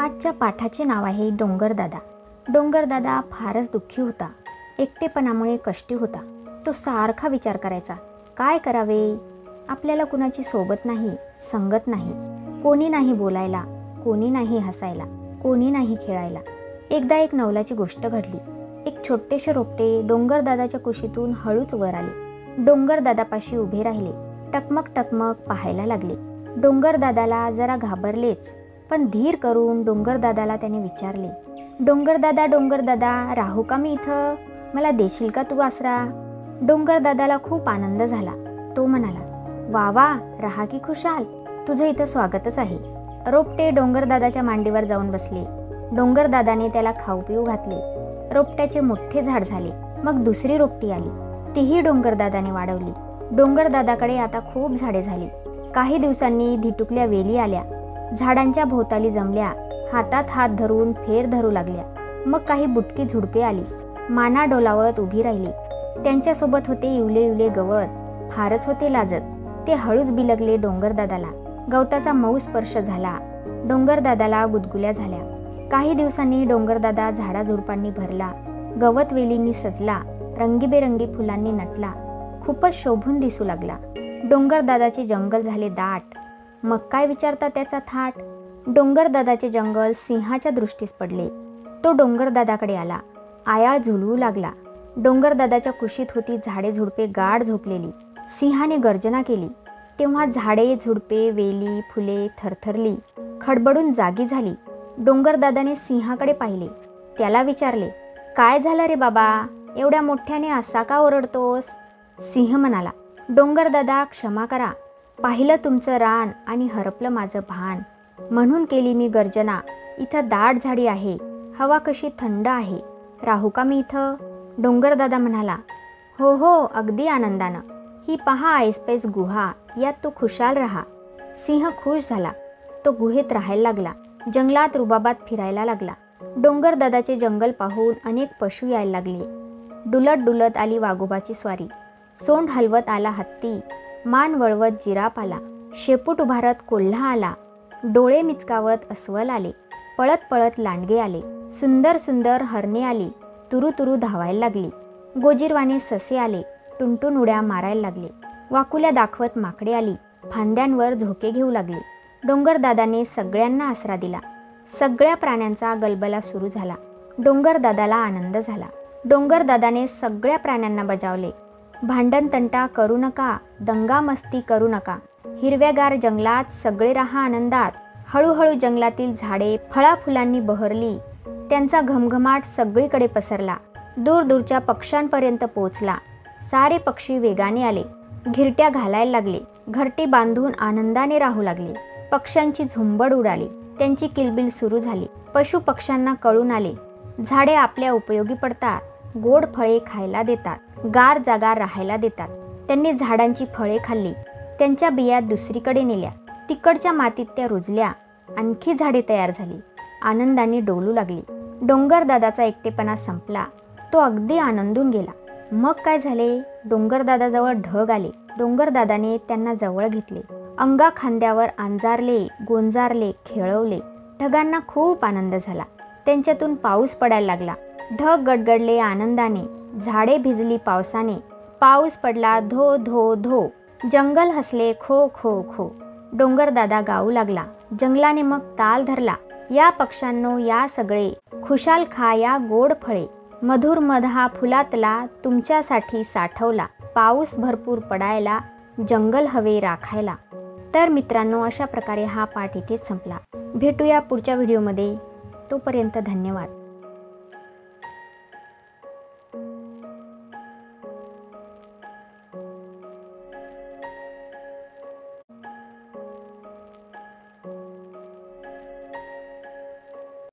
आजच्या पाठाचे नाव आहे डोंगरदादा. डोंगरदादा फारच दुःखी होता. एकटेपणामुळे कष्टी होता. तो सारखा विचार करायचा, काय करावे. आपल्याला कुणाची सोबत नाही, संगत नाही, कोणी नाही बोलायला, कोणी नाही हसायला, कोणी नाही खेळायला. एकदा एक नवलाची गोष्ट घडली. एक छोटेसे रोपटे डोंगरदादाच्या कुशीतून हळूच वर आले. डोंगरदादापाशी उभे राहिले. टकमक टकमक पाहायला लागले. डोंगरदादाला जरा घाबरलेच, पण धीर करून डोंगरदादाला त्याने विचारले, डोंगरदादा डोंगरदादा, राहू का मी इथं? मला देशील का तू आसरा? डोंगरदादाला खूप आनंद झाला. तो म्हणाला, वा वा, राहा की खुशाल, तुझं इथं स्वागतच आहे. रोपटे डोंगरदादाच्या मांडीवर जाऊन बसले. डोंगरदादाने त्याला खाऊ पिऊ घातले. रोपट्याचे मोठे झाड झाले. मग दुसरी रोपटी आली. तीही डोंगरदादाने वाढवली. डोंगरदादाकडे आता खूप झाडे झाली. काही दिवसांनी धिटुकल्या वेली आल्या. झाडांच्या भोवताली जमल्या, हातात हात धरून फेर धरू लागल्या. मग काही बुटकी झुडपे आली. माना डोलावत उभी राहिली. त्यांच्यासोबत होते इवले इवले गवत. फारच होते लाजत. ते हळूच बिलगले डोंगरदादाला. गवताचा मऊ स्पर्श झाला. डोंगरदादाला गुदगुल्या झाल्या. काही दिवसांनी डोंगरदादा झाडाझुडपांनी भरला. गवत वेलींनी सजला. रंगीबेरंगी फुलांनी नटला. खूपच शोभून दिसू लागला. डोंगरदादाचे जंगल झाले दाट. मग काय विचारता त्याचा थाट. डोंगरदादाचे जंगल सिंहाच्या दृष्टीस पडले. तो डोंगरदादाकडे आला. आयाळ झुलवू लागला. डोंगरदादाच्या कुशीत होती झाडे झुडपे गाढ झोपलेली. सिंहाने गर्जना केली. तेव्हा झाडे झुडपे वेली फुले थरथरली, खडबडून जागी झाली. डोंगरदादाने सिंहाकडे पाहिले. त्याला विचारले, काय झालं रे बाबा, एवढ्या मोठ्याने असा का ओरडतोस? सिंह म्हणाला, डोंगरदादा क्षमा करा. पाहिलं तुमचं रान आणि हरपलं माझं भान, म्हणून केली मी गर्जना. इथं दाट झाडी आहे, हवा कशी थंड आहे. राहू का मी इथं? डोंगरदादा म्हणाला, हो हो, अगदी आनंदानं. ही पहा ऐसपैस गुहा, यात तू खुशाल राहा. सिंह खुश झाला. तो गुहेत राहायला लागला. जंगलात रुबाबात फिरायला लागला. डोंगरदादाचे जंगल पाहून अनेक पशु यायला लागले. डुलत डुलत आली वाघोबाची स्वारी. सोंड हलवत आला हत्ती. मान वळवत जिराफ आला. शेपूट उभारत कोल्हा आला. डोळे मिचकावत अस्वल आले. पळत पळत लांडगे आले. सुंदर सुंदर हरणे आली. तुरू तुरू धावायला लागली. गोजीरवाणे ससे आले. टुनटुन उड्या मारायला लागले. वाकुल्या दाखवत माकडे आली. फांद्यांवर झोके घेऊ लागले. डोंगरदादाने सगळ्यांना आसरा दिला. सगळ्या प्राण्यांचा गलबला सुरू झाला. डोंगरदादाला आनंद झाला. डोंगरदादाने सगळ्या प्राण्यांना बजावले, भांडण तंटा करू नका, दंगा मस्ती करू नका. हिरव्यागार जंगलात सगळे राहा आनंदात. हळूहळू जंगलातील झाडे फळाफुलांनी बहरली. त्यांचा घमघमाट सगळीकडे पसरला. दूरदूरच्या पक्ष्यांपर्यंत पोचला. सारे पक्षी वेगाने आले. घिरट्या घालायला लागले. घरटी बांधून आनंदाने राहू लागले. पक्ष्यांची झुंबड उडाली. त्यांची किलबिल सुरू झाली. पशु पक्ष्यांना कळून आले, झाडे आपल्या उपयोगी पडतात. गोड फळे खायला देतात. गार जागा राहायला देतात. त्यांनी झाडांची फळे खाल्ली. त्यांच्या बिया दुसरीकडे नेल्या. तिकडच्या मातीत त्या रुजल्या. आणखी झाडे तयार झाली. आनंदाने डोलू लागली. डोंगरदादाचा एकटेपणा संपला. तो अगदी आनंदून गेला. मग काय झाले? डोंगरदादाजवळ ढग आले. डोंगरदादाने त्यांना जवळ घेतले. अंगा खांद्यावर अंजारले, गोंजारले, खेळवले. ढगांना खूप आनंद झाला. त्यांच्यातून पाऊस पडायला लागला. ढग गडगडले आनंदाने. झाडे भिजली पावसाने. पाऊस पडला धो धो धो. जंगल हसले खो खो खो. डोंगरदादा गाऊ लागला. जंगलाने मग ताल धरला, या पक्ष्यांनो या सगळे, खुशाल खा या गोड फळे. मधुर मध हा फुलातला तुमच्यासाठी साठवला. पाऊस भरपूर पडायला, जंगल हवे राखायला. तर मित्रांनो, अशा प्रकारे हा पाठ इथेच संपला. भेटूया पुढच्या व्हिडिओमध्ये. तोपर्यंत धन्यवाद.